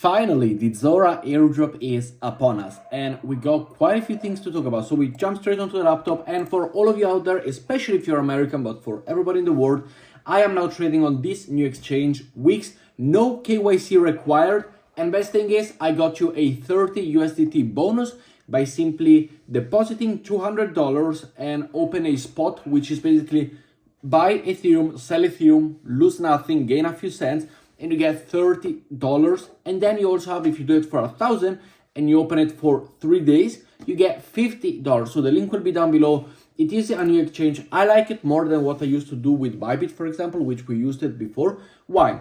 Finally, the Zora airdrop is upon us, and we got quite a few things to talk about. So we jump straight onto the laptop, and for all of you out there, especially if you're American, but for everybody in the world, I am now trading on this new exchange, Weex, no KYC required. And best thing is, I got you a 30 USDT bonus by simply depositing $200 and open a spot, which is basically buy Ethereum, sell Ethereum, lose nothing, gain a few cents, and you get $30. And then you also have, if you do it for 1,000 and you open it for 3 days, you get $50. So the link will be down below. It is a new exchange. I like it more than what I used to do with ByBit, for example, which we used it before. Why?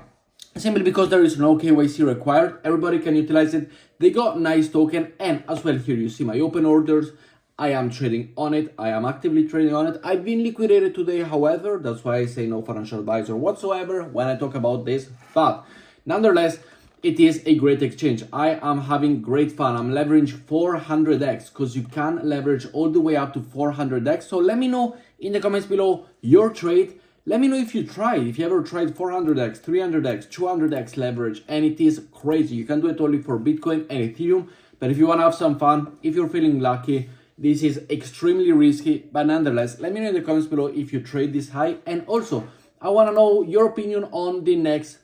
Simply because there is no KYC required. Everybody can utilize it. They got nice token, and as well here you see my open orders. I am trading on it. I am actively trading on it. I've been liquidated today, however. That's why I say no financial advisor whatsoever when I talk about this. But nonetheless, it is a great exchange. I am having great fun. I'm leveraging 400x because you can leverage all the way up to 400x. So let me know in the comments below your trade. Let me know if you tried, if you ever tried 400x, 300x, 200x leverage, and it is crazy. You can do it only for Bitcoin and Ethereum. But if you want to have some fun, if you're feeling lucky, this is extremely risky, but nonetheless, let me know in the comments below if you trade this high. And also, I want to know your opinion on the next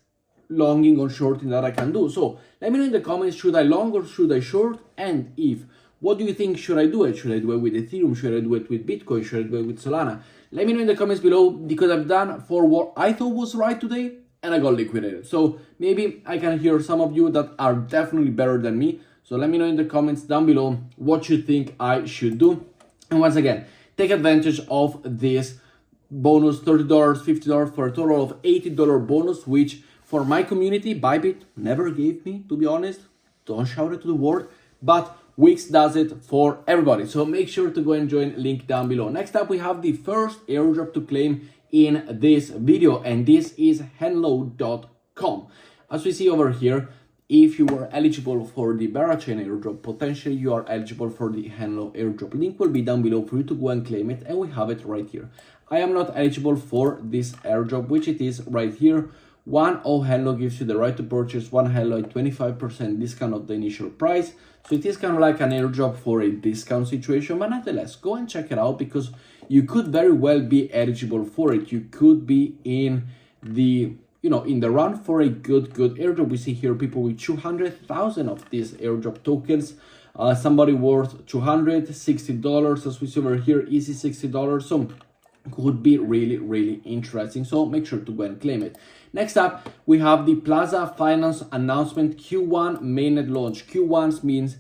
longing or shorting that I can do. So let me know in the comments, should I long or should I short? And if, what do you think should I do it? Should I do it with Ethereum? Should I do it with Bitcoin? Should I do it with Solana? Let me know in the comments below, because I've done for what I thought was right today and I got liquidated. So maybe I can hear some of you that are definitely better than me. So let me know in the comments down below what you think I should do. And once again, take advantage of this bonus, $30, $50 for a total of $80 bonus, which for my community, ByBit never gave me, to be honest. Don't shout it to the world, but Weex does it for everybody. So make sure to go and join, link down below. Next up, we have the first airdrop to claim in this video, and this is Henlo.com. As we see over here, if you were eligible for the Barachain airdrop, potentially you are eligible for the Henlo airdrop. Link will be down below for you to go and claim it, and we have it right here. I am not eligible for this airdrop, which it is right here. One Henlo gives you the right to purchase one Henlo at 25% discount of the initial price. So it is kind of like an airdrop for a discount situation, but nonetheless, go and check it out because you could very well be eligible for it. You could be in the in the run for a good airdrop. We see here people with 200,000 of these airdrop tokens. Somebody worth $260, as we see over here, easy $60. So could be really interesting. So make sure to go and claim it. Next up, we have the Plaza Finance announcement, Q1 mainnet launch. Q1 means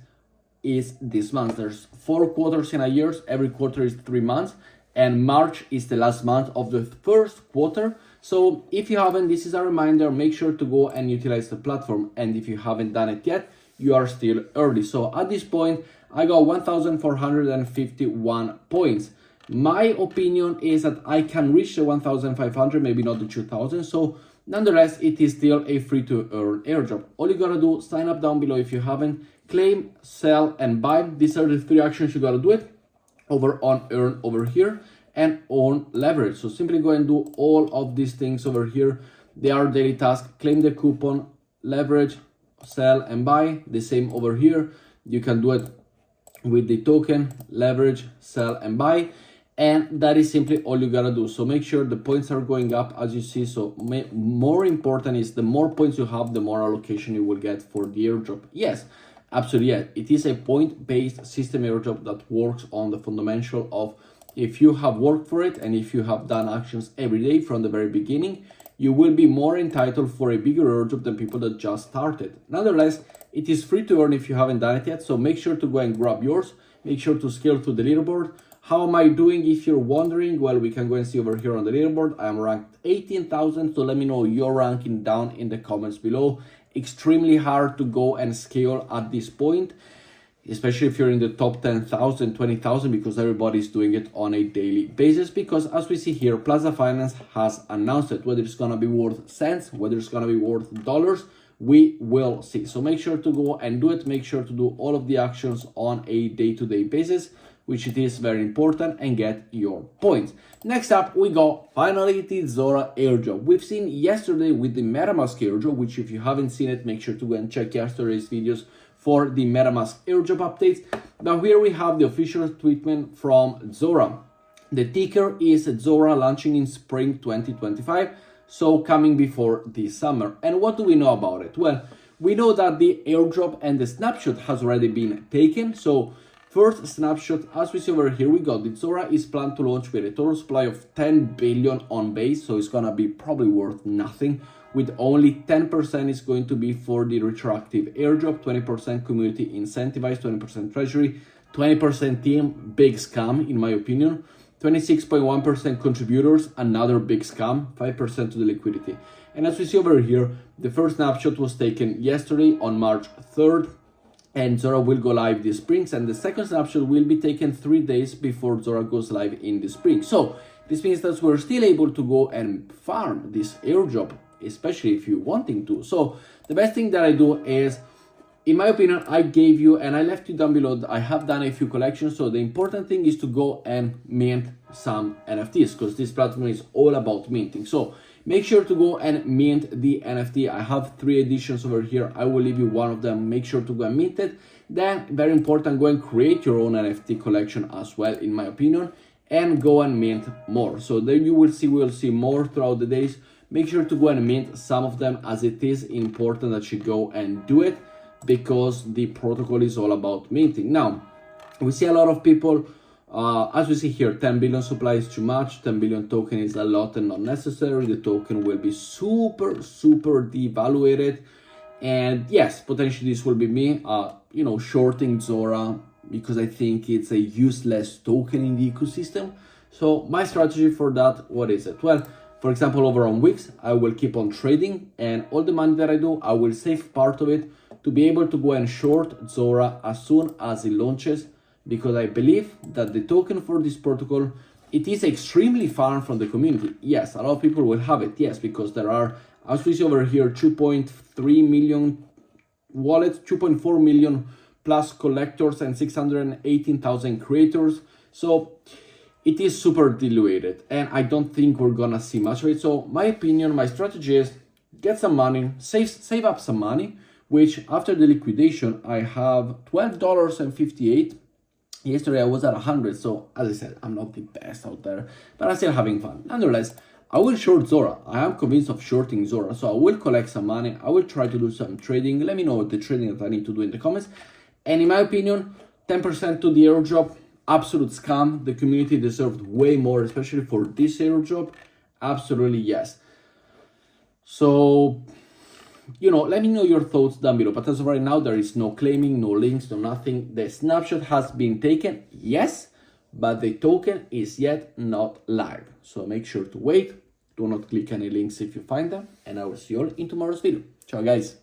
is this month. There's 4 quarters in a year. Every quarter is 3 months. And March is the last month of the first quarter. So if you haven't, this is a reminder, make sure to go and utilize the platform. And if you haven't done it yet, you are still early. So at this point, I got 1,451 points. My opinion is that I can reach the 1,500, maybe not the 2,000. So nonetheless, it is still a free to earn airdrop. All you gotta do, sign up down below if you haven't, claim, sell, and buy. These are the 3 actions you gotta do it over on earn over here and on leverage. So simply go and do all of these things over here. They are daily tasks. Claim the coupon, leverage, sell, and buy. The same over here. You can do it with the token, leverage, sell, and buy. And that is simply all you gotta do. So make sure the points are going up as you see. So more important is the more points you have, the more allocation you will get for the airdrop. Yes, absolutely. Yeah. It is a point-based system airdrop that works on the fundamental of if you have worked for it and if you have done actions every day from the very beginning, you will be more entitled for a bigger airdrop than people that just started. Nonetheless, it is free to earn if you haven't done it yet. So make sure to go and grab yours. Make sure to scale to the leaderboard. How am I doing? If you're wondering, well, we can go and see over here on the leaderboard. I am ranked 18,000. So let me know your ranking down in the comments below. Extremely hard to go and scale at this point, especially if you're in the top 10,000, 20,000, because everybody's doing it on a daily basis. Because as we see here, Plaza Finance has announced it. Whether it's going to be worth cents, whether it's going to be worth dollars, we will see. So make sure to go and do it. Make sure to do all of the actions on a day-to-day basis. which it is very important, and get your points. Next up, we got finally the Zora airdrop. We've seen yesterday with the MetaMask airdrop, which if you haven't seen it, make sure to go and check yesterday's videos for the MetaMask airdrop updates. Now here we have the official tweetment from Zora. The ticker is Zora, launching in spring 2025, so coming before the summer. And what do we know about it? Well, we know that the airdrop and the snapshot has already been taken. So first snapshot, as we see over here, we got it. Zora is planned to launch with a total supply of 10 billion on base, so it's gonna be probably worth nothing, with only 10% is going to be for the retroactive airdrop, 20% community incentivized, 20% treasury, 20% team, big scam in my opinion, 26.1% contributors, another big scam, 5% to the liquidity. And as we see over here, the first snapshot was taken yesterday on March 3rd, and Zora will go live this spring, and the second snapshot will be taken 3 days before Zora goes live in the spring. So this means that we're still able to go and farm this airdrop, especially if you're wanting to. So the best thing that I do is, in my opinion, I gave you, and I left you down below, I have done a few collections. So the important thing is to go and mint some NFTs, because this platform is all about minting. So make sure to go and mint the NFT. I have 3 editions over here. I will leave you one of them. Make sure to go and mint it. Then, very important, go and create your own NFT collection as well, in my opinion, and go and mint more. So then you will see, we'll see more throughout the days. Make sure to go and mint some of them, as it is important that you go and do it, because the protocol is all about minting. Now, we see a lot of people, as we see here, 10 billion supply is too much, 10 billion token is a lot and not necessary. The token will be super devaluated. And yes, potentially this will be me, shorting Zora, because I think it's a useless token in the ecosystem. So my strategy for that, what is it? Well, for example, over on Weex, I will keep on trading, and all the money that I do, I will save part of it to be able to go and short Zora as soon as it launches, because I believe that the token for this protocol, it is extremely far from the community. Yes, a lot of people will have it, yes, because there are, as we see over here, 2.3 million wallets, 2.4 million plus collectors, and 618,000 creators. So it is super diluted, and I don't think we're gonna see much of it. So my opinion, my strategy is get some money, save up some money, which after the liquidation, I have $12.58. Yesterday I was at 100, so as I said, I'm not the best out there, but I'm still having fun. Nonetheless, I will short Zora. I am convinced of shorting Zora, so I will collect some money. I will try to do some trading. Let me know the trading that I need to do in the comments. And in my opinion, 10% to the airdrop, absolute scam. The community deserved way more, especially for this airdrop. Absolutely yes. So, let me know your thoughts down below. But as of right now, there is no claiming, no links, no nothing. The snapshot has been taken, yes, but the token is yet not live. So make sure to wait. Do not click any links if you find them. And I will see you all in tomorrow's video. Ciao, guys.